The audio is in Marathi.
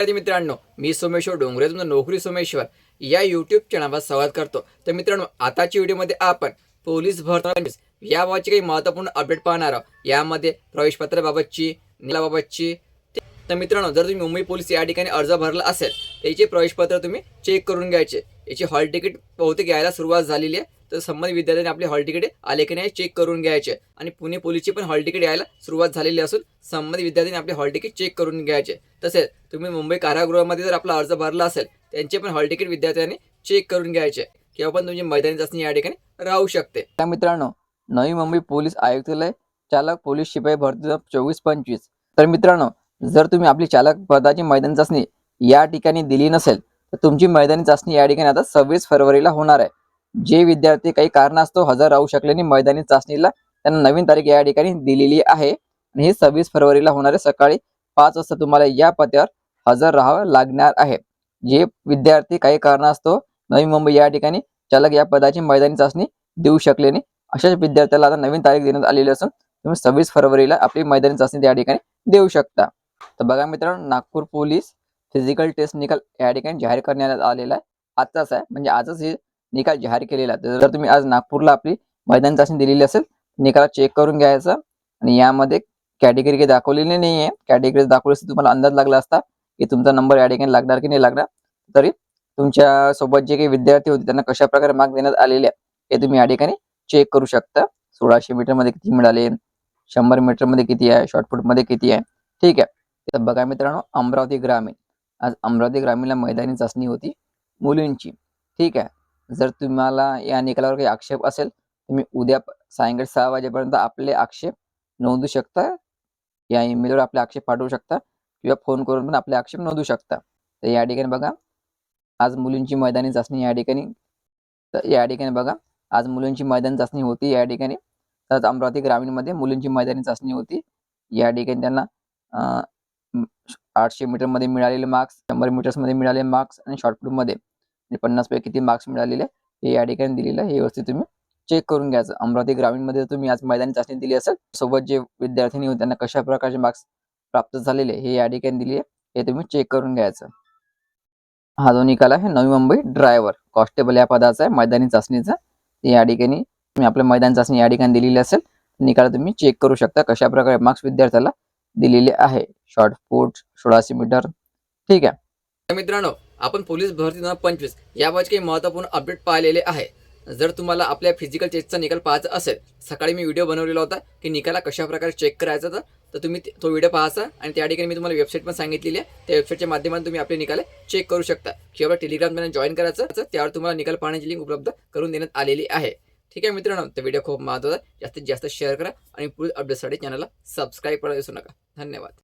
विद्यार्थी मित्रांनो, मी सोमेश्वर डोंगरे तुमचं नोकरी सोमेश्वर या यूट्यूब चॅनलवर स्वागत करतो। तर मित्रांनो, आताच्या व्हिडिओमध्ये आपण पोलीस भरती याबाबतची काही महत्त्वपूर्ण अपडेट पाहणार आहोत। यामध्ये प्रवेशपत्राबाबतची, निकालाबाबतची। तर मित्रांनो, जर तुम्ही मुंबई पोलीस या ठिकाणी अर्ज भरला असेल, त्याचे प्रवेशपत्र तुम्ही चेक करून घ्यायचे। याची हॉल तिकीट बहुतेक यायला सुरुवात झालेली आहे, तर संबंधित विद्यार्थ्यांनी आपले हॉल तिकीट आले की नाही चेक करून घ्यायचे। आणि पुणे पोलीसची पण हॉल तिकीट यायला सुरुवात झालेली असून संबंधित विद्यार्थ्यांनी आपले हॉल तिकीट चेक करून घ्यायचे। तसेच तुम्ही मुंबई कारागृहामध्ये जर आपला अर्ज भरला असेल, त्यांचे पण हॉल तिकीट विद्यार्थ्यांनी चेक करून घ्यायचे, किंवा पण तुमची मैदानी चाचणी या ठिकाणी राहू शकते। त्या मित्रांनो, नवी मुंबई पोलीस आयुक्तालय चालक पोलीस शिपाई भरती 24-25। तर मित्रांनो, जर तुम्ही आपली चालक पदाची मैदानी चाचणी या ठिकाणी दिली नसेल, तर तुमची मैदानी चाचणी या ठिकाणी आता 26 फरवरीला होणार आहे। जे विद्यार्थी काही कारणास्तव हजर राहू शकले नाही मैदानी चाचणीला, त्यांना नवीन तारीख या ठिकाणी दिलेली आहे आणि ही 26 फरवरीला होणार आहे। सकाळी 5 वाजता तुम्हाला या पत्त्यावर हजर राहावं लागणार आहे। जे विद्यार्थी काही कारणास्तव नवी मुंबई या ठिकाणी चालक या पदाची मैदानी चाचणी देऊ शकले नाही, अशाच विद्यार्थ्याला आता नवीन तारीख देण्यात आलेली असून तुम्ही 26 फरवरीला आपली मैदानी चाचणी या ठिकाणी देऊ शकता। तर बघा मित्रांनो, नागपूर पोलीस फिजिकल टेस्ट निकाल या ठिकाणी जाहीर करण्यात आलेला आहे। आजचाच आहे, म्हणजे आजच हे निकाल जाहीर केलेला आहे। जर तुम्ही आज नागपूरला आपली मैदानी चाचणी दिलेली असेल, निकाल चेक करून घ्यायचा। आणि यामध्ये कॅटेगरी काही दाखवलेली नाही आहे। कॅटेगरी दाखवली असती तुम्हाला अंदाज लागला असता की तुमचा नंबर या ठिकाणी लागणार की नाही लागणार। तरी तुमच्या सोबत जे काही विद्यार्थी होते त्यांना कशा प्रकारे मार्क देण्यात आलेले आहे हे तुम्ही या ठिकाणी चेक करू शकता। 1600 मीटर मध्ये किती मिळाले, 100 मीटर मध्ये किती आहे, शॉर्टपुट मध्ये किती आहे, ठीक आहे। तर बघा मित्रांनो, अमरावती ग्रामीण, आज अमरावती ग्रामीणला मैदानी चाचणी होती मुलींची, ठीक आहे। जर तुम्हाला या निकालावर काही आक्षेप असेल, तुम्ही उद्या सायंकाळी 6 वाजेपर्यंत आपले आक्षेप नोंदवू शकता। या ईमेलवर आपले आक्षेप पाठवू शकता किंवा फोन करून पण आपले आक्षेप नोंदवू शकता। तर या ठिकाणी बघा, आज मुलींची मैदानी चाचणी या ठिकाणी, तर या ठिकाणी बघा आज मुलींची मैदानी चाचणी होती या ठिकाणी। तर अमरावती ग्रामीणमध्ये मुलींची मैदानी चाचणी होती। या ठिकाणी त्यांना 800 मीटरमध्ये मिळालेले मार्क्स, 100 मीटर्समध्ये मिळालेले मार्क्स आणि शॉर्टपुटमध्ये 50 पैकी किती मार्क्स मिळालेले हे या ठिकाणी दिलेलं आहे। हे व्यवस्थित तुम्ही चेक करून घ्यायचं। अमरावती ग्रामीणमध्ये तुम्ही आज मैदानी चाचणी दिली असेल, सोबत जे विद्यार्थिनी होते त्यांना कशा प्रकारचे मार्क्स प्राप्त झालेले हे या ठिकाणी दिले आहे, हे तुम्ही चेक करून घ्यायचं। हा जो निकाल आहे नवी मुंबई ड्रायव्हर कॉन्स्टेबल या पदाचा आहे मैदानी चाचणीचा। या ठिकाणी तुम्ही आपल्या मैदानी चाचणी या ठिकाणी दिलेली असेल, निकाल तुम्ही चेक करू शकता कशा प्रकारे मार्क्स विद्यार्थ्याला दिलेले आहे। शॉर्टपुट 1600 मीटर, ठीक आहे। तर मित्रांनो, आपण पोलीस भरती 2025 याबाबत काही महत्त्वपूर्ण अपडेट पाहिलेले आहे। जर तुम्हाला आपल्या फिजिकल टेस्टचा निकाल पाहायचा असेल, सकाळी मी व्हिडिओ बनवलेला होता की निकाला कशा प्रकारे चेक करायचा, तर तुम्ही तो व्हिडिओ पाहायचा। आणि त्या ठिकाणी मी तुम्हाला वेबसाईट पण सांगितलेली आहे, त्या वेबसाईटच्या माध्यमातून तुम्ही आपले निकाल चेक करू शकता किंवा टेलिग्राम चॅनल जॉईन करायचं, त्यावर तुम्हाला निकाल पाहण्याची लिंक उपलब्ध करून देण्यात आलेली आहे, ठीक आहे मित्रांनो। तर व्हिडिओ खूप महत्त्वाचा आहे, जास्तीत जास्त शेअर करा आणि पुढील अपडेटसाठी चॅनलला सबस्क्राईब करायला विसरू नका। धन्यवाद।